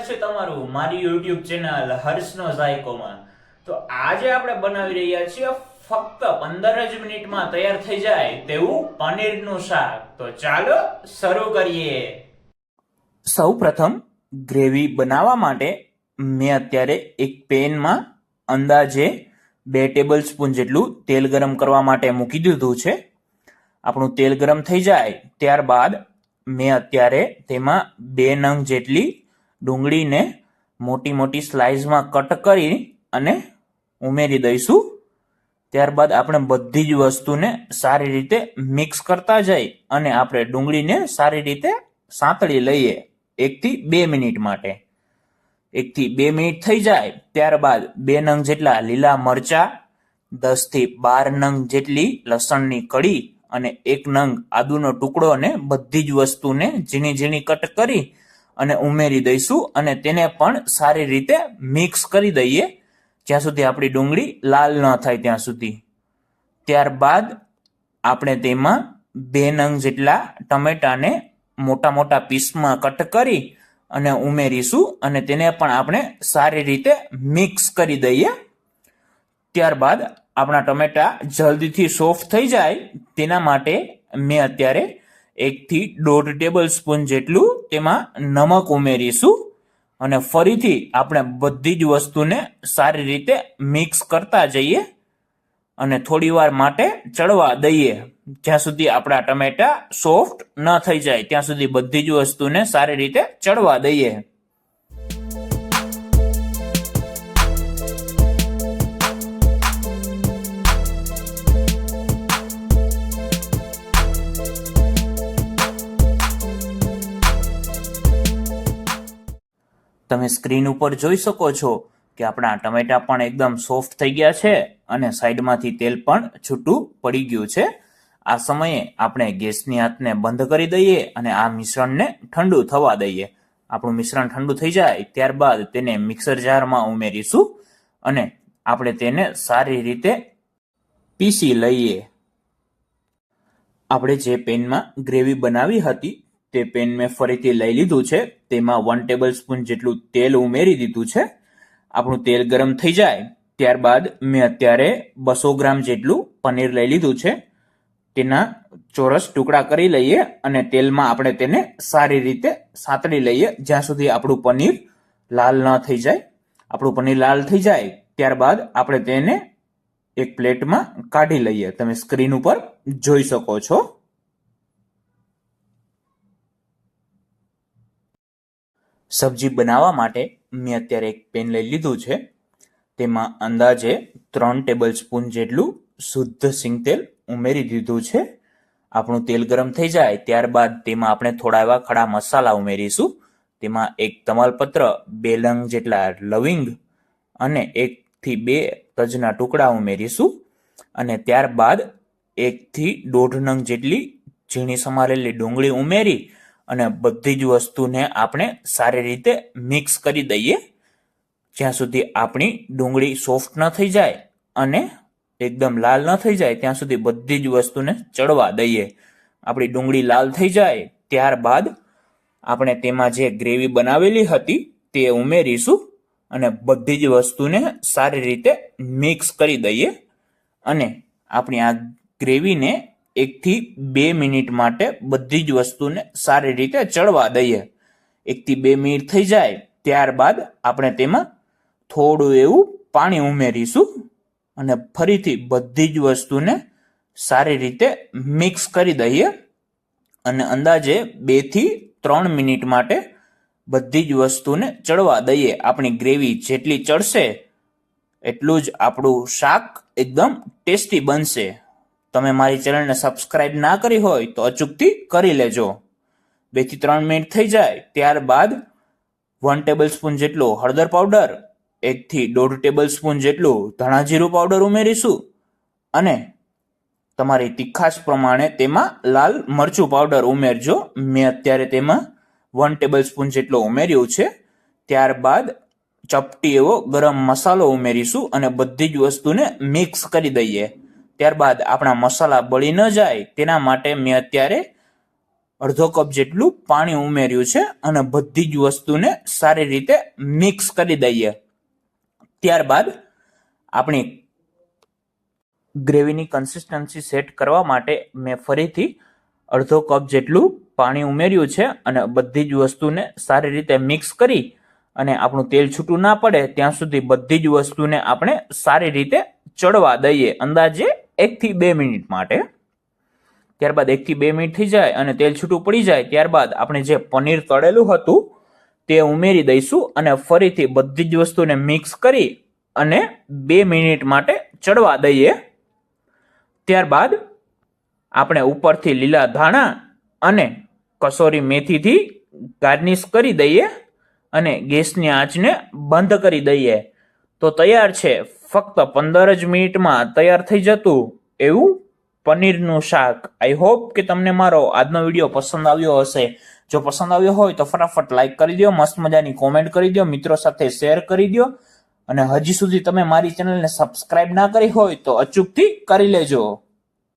સ્વાગત છે તમારું મારી YouTube ચેનલ હર્ષનો ઝાયકોમાં। તો આજે આપણે બનાવી રહ્યા છીએ ફક્ત 15 જ મિનિટમાં તૈયાર થઈ જાય તેવું પનીરનું શાક। તો ચાલો શરૂ કરીએ। સૌપ્રથમ ગ્રેવી બનાવવા માટે મેં અત્યારે એક પેનમાં અંદાજે 2 ટેબલસ્પૂન જેટલું તેલ ગરમ કરવા માટે મૂકી દીધું છે। આપણું તેલ ગરમ થઈ જાય ત્યારબાદ મેં અત્યારે તેમાં 2 નંગ જેટલી ડુંગળીને મોટી મોટી સ્લાઇસમાં કટ કરી અને ઉમેરી દઈશું। ત્યારબાદ આપણે બધી જ વસ્તુને સારી રીતે મિક્સ કરતા જઈ અને આપણે ડુંગળીને સારી રીતે સાંતળી લઈએ 1 થી 2 મિનિટ માટે। 1 થી 2 મિનિટ થઈ જાય ત્યારબાદ 2 નંગ જેટલા લીલા મરચા, 10 થી 12 નંગ જેટલી લસણની કળી અને 1 નંગ આદુનો ટુકડો અને બધી જ વસ્તુને ઝીણી ઝીણી કટ કરી અને ઉમેરી દઈશું અને તેને પણ સારી રીતે મિક્સ કરી દઈએ જ્યાં સુધી આપણી ડુંગળી લાલ ન થાય ત્યાં સુધી। ત્યારબાદ આપણે તેમાં 2 નંગ જેટલા ટમેટાને મોટા મોટા પીસમાં કટ કરી અને ઉમેરીશું અને તેને પણ આપણે સારી રીતે મિક્સ કરી દઈએ। ત્યારબાદ આપણા ટમેટા જલ્દીથી સોફ્ટ થઈ જાય તેના માટે મેં અત્યારે 1 થી 1.5 ટેબલસ્પૂન જેટલું તેમાં નમક ઉમેરીશું અને ફરીથી આપણે બધી જ વસ્તુને સારી રીતે મિક્સ કરતા જઈએ અને થોડી વાર માટે ચડવા દઈએ જ્યાં સુધી આપણા ટમેટા સોફ્ટ ન થઈ જાય ત્યાં સુધી બધી જ વસ્તુને સારી રીતે ચડવા દઈએ। તમે સ્ક્રીન ઉપર જોઈ શકો છો કે આપણા ટમેટા પણ એકદમ સોફ્ટ થઈ ગયા છે અને સાઈડમાંથી તેલ પણ છૂટું પડી ગયું છે। આ સમયે આપણે ગેસની આંચને બંધ કરી દઈએ અને આ મિશ્રણને ઠંડુ થવા દઈએ। આપણું મિશ્રણ ઠંડુ થઈ જાય ત્યારબાદ તેને મિક્સર જારમાં ઉમેરીશું અને આપણે તેને સારી રીતે પીસી લઈએ। આપણે જે પેનમાં ગ્રેવી બનાવી હતી તે પેન મેં ફરીથી લઈ લીધું છે, તેમાં 1 ટેબલસ્પૂન જેટલું તેલ ઉમેરી દીધું છે। આપણું તેલ ગરમ થઈ જાય ત્યારબાદ મેં અત્યારે 200 ગ્રામ જેટલું પનીર લઈ લીધું છે, તેના ચોરસ ટુકડા કરી લઈએ અને તેલમાં આપણે તેને સારી રીતે સાંતળી લઈએ જ્યાં સુધી આપણું પનીર લાલ ન થઈ જાય। આપણું પનીર લાલ થઈ જાય ત્યારબાદ આપણે તેને એક પ્લેટમાં કાઢી લઈએ। તમે સ્ક્રીન ઉપર જોઈ શકો છો। સબ્જી બનાવવા માટે મેં અત્યારે એક પેન લઈ લીધું છે, તેમાં અંદાજે 3 ટેબલસ્પૂન જેટલું શુદ્ધ સિંગ તેલ ઉમેરી દીધું છે। આપણું તેલ ગરમ થઈ જાય ત્યારબાદ તેમાં આપણે થોડા એવા ખડા મસાલા ઉમેરીશું। તેમાં 1 તમાલપત્ર, 2 લંગ જેટલા લવિંગ અને 1 થી 2 તજના ટુકડા ઉમેરીશું અને ત્યારબાદ 1 થી 1.5 નંગ જેટલી ઝીણી સમારેલી ડુંગળી ઉમેરી અને બધી જ વસ્તુને આપણે સારી રીતે મિક્સ કરી દઈએ જ્યાં સુધી આપણી ડુંગળી સોફ્ટ ન થઈ જાય અને એકદમ લાલ ન થઈ જાય ત્યાં સુધી બધી જ વસ્તુને ચડવા દઈએ। આપણી ડુંગળી લાલ થઈ જાય ત્યારબાદ આપણે તેમાં જે ગ્રેવી બનાવેલી હતી તે ઉમેરીશું અને બધી જ વસ્તુને સારી રીતે મિક્સ કરી દઈએ અને આપણી આ ગ્રેવીને 1 થી 2 મિનિટ માટે બધી જ વસ્તુને સારી રીતે ચડવા દઈએ। 1 થી 2 મિનિટ થઈ જાય ત્યારબાદ આપણે તેમાં થોડું એવું પાણી ઉમેરીશું અને ફરીથી બધી જ વસ્તુને સારી રીતે મિક્સ કરી દઈએ અને અંદાજે 2 થી 3 મિનિટ માટે બધી જ વસ્તુને ચડવા દઈએ। આપણી ગ્રેવી જેટલી ચડશે એટલું જ આપણું શાક એકદમ ટેસ્ટી બનશે। તમે મારી ચેનલને સબસ્ક્રાઇબ ના કરી હોય તો અચૂકથી કરી લેજો। 2 થી 3 મિનિટ થઈ જાય ત્યારબાદ 1 ટેબલસ્પૂન જેટલો હળદર પાવડર, 1 થી 1.5 ટેબલસ્પૂન જેટલું ધાણા જીરું પાવડર ઉમેરીશું અને તમારી તીખાશ પ્રમાણે તેમાં લાલ મરચું પાવડર ઉમેરજો। મેં અત્યારે તેમાં 1 ટેબલસ્પૂન જેટલો ઉમેર્યું છે। ત્યારબાદ ચપટી એવો ગરમ મસાલો ઉમેરીશું અને બધી જ વસ્તુને મિક્સ કરી દઈએ। ત્યારબાદ આપણા મસાલા બળી ન જાય તેના માટે મેં અત્યારે અડધો કપ જેટલું પાણી ઉમેર્યું છે અને બધી જ વસ્તુને સારી રીતે મિક્સ કરી દઈએ. ત્યારબાદ આપણી ગ્રેવીની કન્સિસ્ટન્સી સેટ કરવા માટે મેં ફરીથી અડધો કપ જેટલું પાણી ઉમેર્યું છે અને બધી જ વસ્તુને સારી રીતે મિક્સ કરી અને આપણું તેલ છૂટું ના પડે ત્યાં સુધી બધી જ વસ્તુને આપણે સારી રીતે ચડવા દઈએ, અંદાજે 1 થી 2 મિનિટ માટે. ત્યારબાદ 1 થી 2 મિનિટ થઈ જાય અને તેલ છૂટું પડી જાય ત્યારબાદ આપણે જે પનીર તળેલું હતું તે ઉમેરી દઈશું અને ફરીથી બધી જ વસ્તુને મિક્સ કરી અને 2 મિનિટ માટે ચડવા દઈએ. ત્યારબાદ આપણે ઉપરથી લીલા ધાણા અને કસૂરી મેથીથી ગાર્નિશ કરી દઈએ અને ગેસની આંચને બંધ કરી દઈએ. તો તૈયાર છે ફક્ત 15 જ મિનિટમાં તૈયાર થઈ જતું એવું પનીરનું શાક. આઈ હોપ કે તમને મારો આજનો વિડીયો પસંદ આવ્યો હશે. જો પસંદ આવ્યો હોય તો ફટાફટ લાઈક કરી દો, મસ્ત મજાની કોમેન્ટ કરી દો, મિત્રો સાથે શેર કરી દો અને હજી સુધી તમે મારી ચેનલને સબસ્ક્રાઇબ ના કરી હોય તો અચૂકથી કરી લેજો.